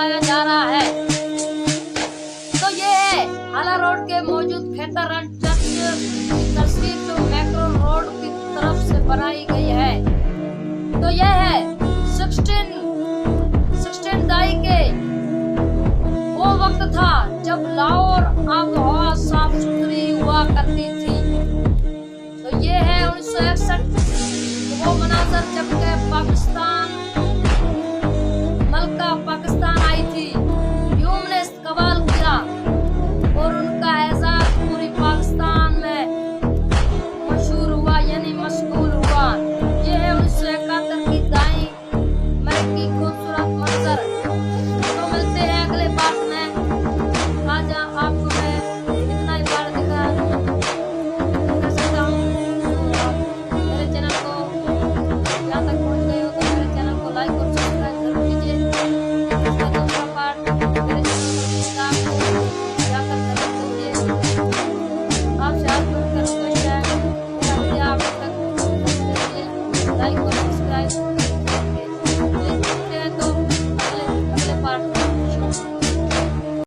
बनाया जा रहा है। तो ये है हाला रोड के मौजूद खेतरन चर्च की तस्वीर जो मैक्रो रोड की तरफ से बनाई गई है। तो यह है 16 दाई के वो वक्त था जब लाहौर आबहवा साफ सुथरी हुआ करती थी। तो ये है 1961 वो मनाजर जबकि पाकिस्तान